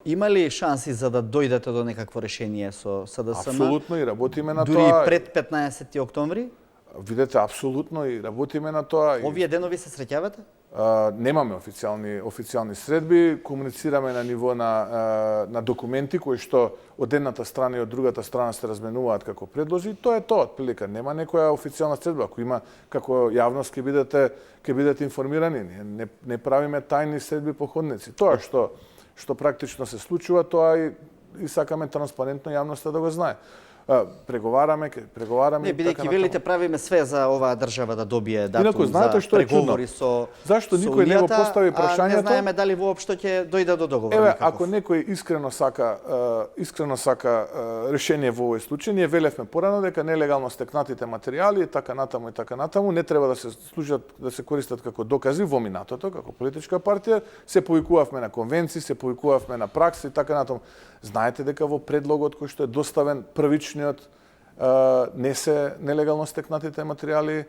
Има ли шанси за да дојдете до некакво решение со СДСМ? Апсолутно и работиме на дури тоа. Дури пред 15 октомври? Видете, апсолутно и работиме на тоа. Овие денови се среќавате? Немаме официјални средби, комуницираме на ниво на документи кои што од едната страна и од другата страна се разменуваат како предложи. Тоа е тоа, отприлика. Нема некоја официјална средба. Ако има, како јавност ќе бидете информирани. Не правиме тајни средби по ходници. Тоа што практично се случува, тоа и сакаме транспарентно јавноста да го знае. Преговараме. Не, бидејќи велите правиме све за оваа држава да добие датум знаете за што е преговори чудно? Зашто никој не го постави прашањето? Не знаеме дали воопшто ќе дојде до договор. Еве, ако некој искрено сака решение во овој случај, ние велевме порано дека нелегално стекнатите материјали така натаму не треба да се служат, да се користат како докази во минатото, како политичка партија. Се повикувавме на конвенции, се повикувавме на пракси и така натаму. Знаете дека во предлогот кој што е доставен првичниот не се нелегално стекнатите материјали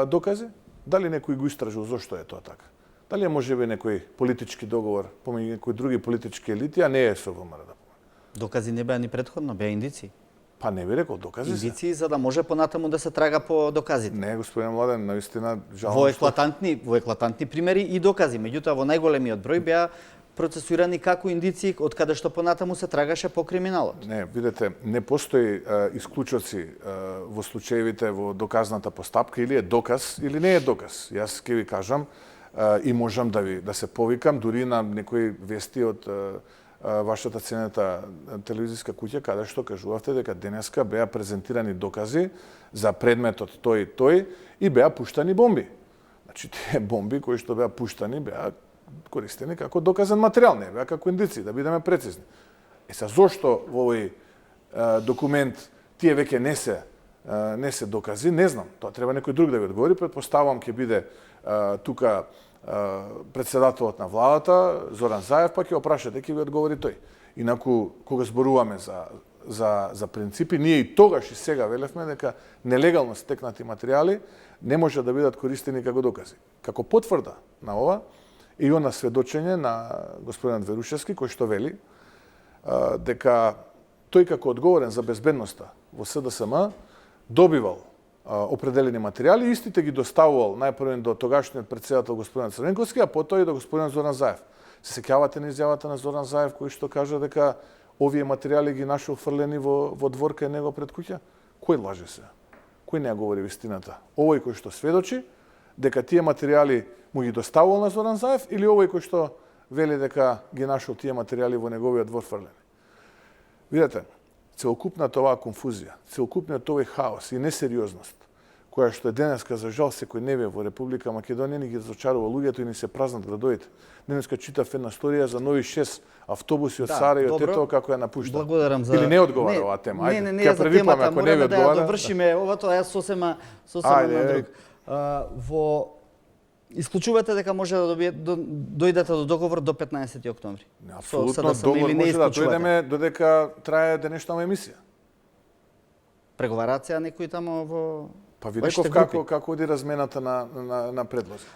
докази? Дали некој го истражил зошто е тоа така? Дали е можеби некој политички договор помеѓу некои други политички елити, а не е со ВМРО да помага? Докази не беа ни претходно, беа индици. Па не би рекол докази. Индици за да може понатаму да се трага по доказите. Не, господин Младен, наистина жалам. Во еклатантни примери и докази, меѓутоа во најголемиот број беа процесуирани како индици од каде што понатаму се трагаше по криминалот. Не, видете, не постои исклучоци во случаевите во доказната постапка, или е доказ или не е доказ. Јас ќе ви кажам и можам да се повикам дури на некои вести од вашата ценета телевизиска куќа, каде што кажувавте дека денеска беа презентирани докази за предметот тој и беа пуштани бомби. Значи, тие бомби кои што беа пуштани беа користени како доказен материјал, не беа како индици, да бидеме прецизни. Зошто во овој документ тие веќе не се докази, не знам. Тоа треба некој друг да ви одговори. Претпоставувам ќе биде тука председателот на владата, Зоран Заев, па ќе опрашате, ќе ви одговори тој. Инаку, кога зборуваме за принципи, ние и тогаш и сега велевме дека нелегално стекнати материјали не може да бидат користени како докази. Како потврда на ова, и она сведочење на господинот Верушевски, кој што вели дека тој како одговорен за безбедноста во СДСМ добивал определени материјали, истите ги доставувал најпрво до тогашниот председател господин Црвенковски, а потоа и до господин Зоран Заев. Се сеќавате на изјавата на Зоран Заев кој што кажа дека овие материјали ги нашол фрлени во двор кај него пред куќа? Кој лаже се? Кој не ја говори вистината? Овој кој што сведочи дека тие материјали му ги доставувал на Зоран Заев или овој кој што вели дека ги нашол тие материјали во неговиот двор фрлени? Видете, целокупната оваа конфузија, целокупниот овој хаос и несериозност, која што е денеска за жал секој невие во Република Македонија, ни ги разочарува луѓето и ни се празнат градовите. Денеска читав една сторија за нови 6 автобуси од Сарајево, тето како ја напушта. Благодарам за... Или не одговара оваа тема? Не, ја за темата, мораме да ја довршиме ова, тоа е сосема на друг. Исклучувате дека може да дојдете до договор до 15 октомври? Апсолутно, договор може да дојдеме додека трае денешната емисија. Преговараат некои тамо во... Па видеков како оди размената на предлози.